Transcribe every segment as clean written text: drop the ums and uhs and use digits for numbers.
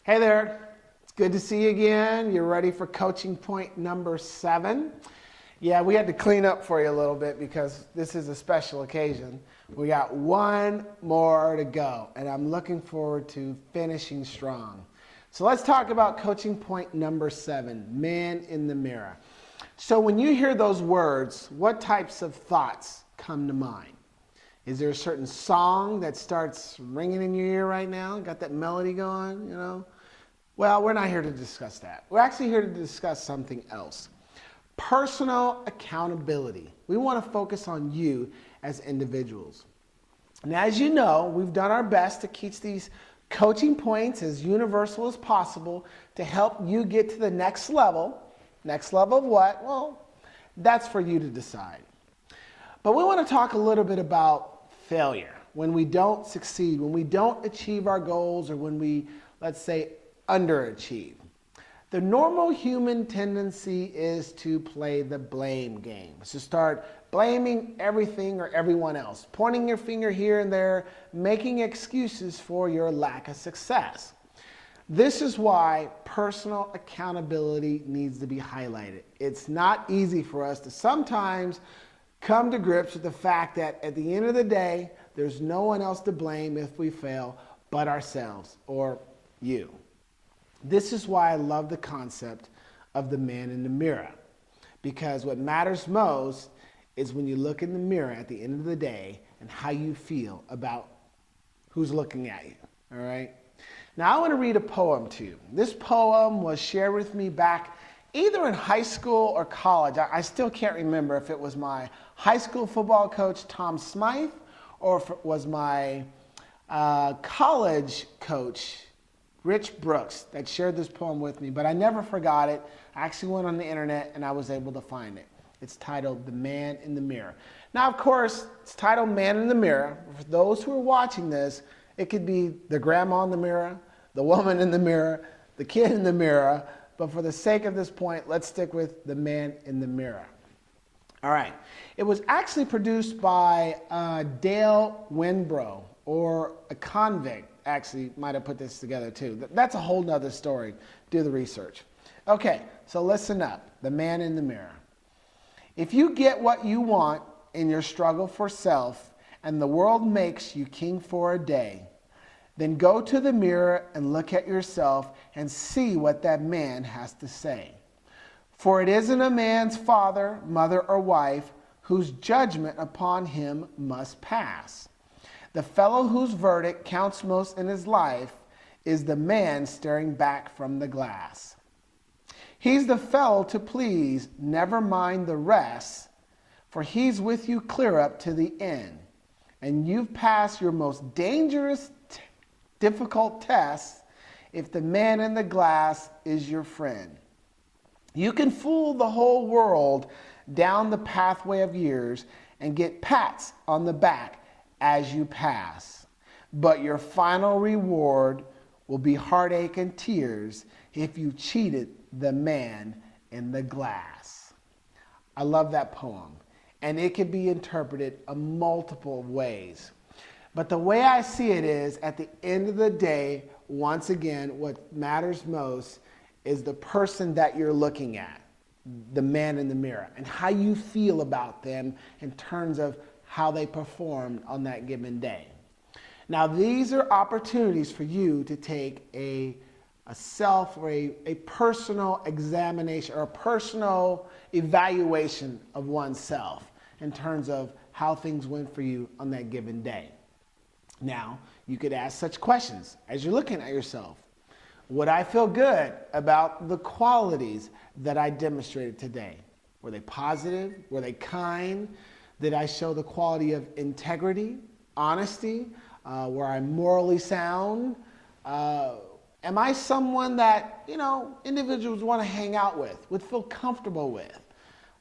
Hey there, it's good to see you again. You're ready for coaching point number 7. Yeah, we had to clean up for you a little bit because this is a special occasion. We got one more to go, and I'm looking forward to finishing strong. So let's talk about coaching point number 7, man in the mirror. So when you hear those words, what types of thoughts come to mind? Is there a certain song that starts ringing in your ear right now? Got that melody going, Well, we're not here to discuss that. We're actually here to discuss something else. Personal accountability. We want to focus on you as individuals. And as you know, we've done our best to keep these coaching points as universal as possible to help you get to the next level. Next level of what? Well, that's for you to decide. But we want to talk a little bit about failure. When we don't succeed, when we don't achieve our goals, or when we, let's say, underachieve. The normal human tendency is to play the blame game. It's to start blaming everything or everyone else, pointing your finger here and there, making excuses for your lack of success. This is why personal accountability needs to be highlighted. It's not easy for us to sometimes come to grips with the fact that at the end of the day, there's no one else to blame if we fail but ourselves or you. This is why I love the concept of the man in the mirror, because what matters most is when you look in the mirror at the end of the day and how you feel about who's looking at you, all right? Now I want to read a poem to you. This poem was shared with me back either in high school or college. I still can't remember if it was my high school football coach, Tom Smythe, or if it was my college coach, Rich Brooks, that shared this poem with me, but I never forgot it. I actually went on the internet and I was able to find it. It's titled The Man in the Mirror. Now, of course, it's titled Man in the Mirror. For those who are watching this, it could be the grandma in the mirror, the woman in the mirror, the kid in the mirror, but for the sake of this point, let's stick with the man in the mirror. All right. It was actually produced by Dale Winbrow, or a convict actually might have put this together too. That's a whole nother story. Do the research. Okay, so listen up. The man in the mirror. If you get what you want in your struggle for self and the world makes you king for a day, then go to the mirror and look at yourself and see what that man has to say. For it isn't a man's father, mother, or wife whose judgment upon him must pass. The fellow whose verdict counts most in his life is the man staring back from the glass. He's the fellow to please, never mind the rest, for he's with you clear up to the end. And you've passed your most dangerous, difficult test if the man in the glass is your friend. You can fool the whole world down the pathway of years and get pats on the back as you pass. But your final reward will be heartache and tears if you cheated the man in the glass. I love that poem, and it can be interpreted in multiple ways. But the way I see it is, at the end of the day, once again, what matters most is the person that you're looking at, the man in the mirror, and how you feel about them in terms of how they performed on that given day. Now, these are opportunities for you to take a self or a personal examination or a personal evaluation of oneself in terms of how things went for you on that given day. Now, you could ask such questions as you're looking at yourself. Would I feel good about the qualities that I demonstrated today? Were they positive? Were they kind? Did I show the quality of integrity, honesty? Were I morally sound? Am I someone that, individuals want to hang out with, would feel comfortable with?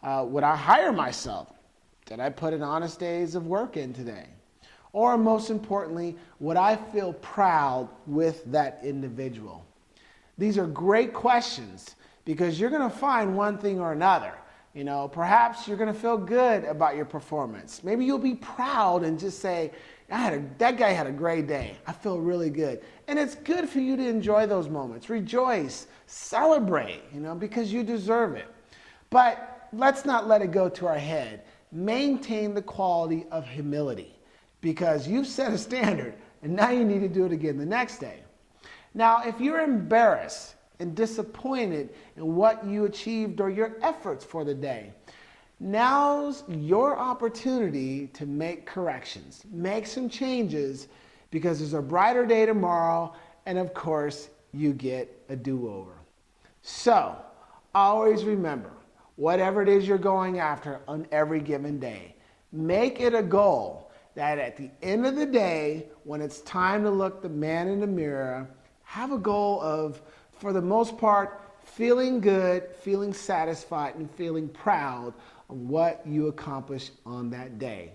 Would I hire myself? Did I put an honest days of work in today? Or most importantly, would I feel proud with that individual? These are great questions because you're going to find one thing or another. Perhaps you're going to feel good about your performance. Maybe you'll be proud and just say, that guy had a great day. I feel really good. And it's good for you to enjoy those moments. Rejoice, celebrate, because you deserve it. But let's not let it go to our head. Maintain the quality of humility, because you've set a standard and now you need to do it again the next day. Now, if you're embarrassed and disappointed in what you achieved or your efforts for the day, now's your opportunity to make corrections, make some changes, because there's a brighter day tomorrow, and of course, you get a do-over. So, always remember, whatever it is you're going after on every given day, make it a goal that at the end of the day, when it's time to look the man in the mirror, have a goal of, for the most part, feeling good, feeling satisfied, and feeling proud of what you accomplished on that day.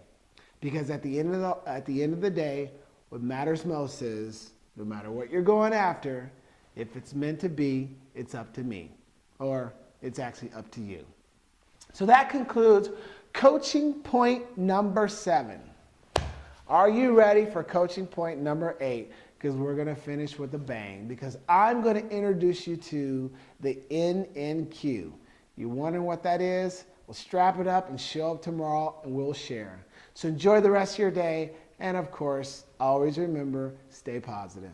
Because at the end of the day, what matters most is, no matter what you're going after, if it's meant to be, it's up to me. Or it's actually up to you. So that concludes coaching point number 7. Are you ready for coaching point number 8? Because we're going to finish with a bang. Because I'm going to introduce you to the NNQ. You wondering what that is? Well, strap it up and show up tomorrow and we'll share. So enjoy the rest of your day. And of course, always remember, stay positive.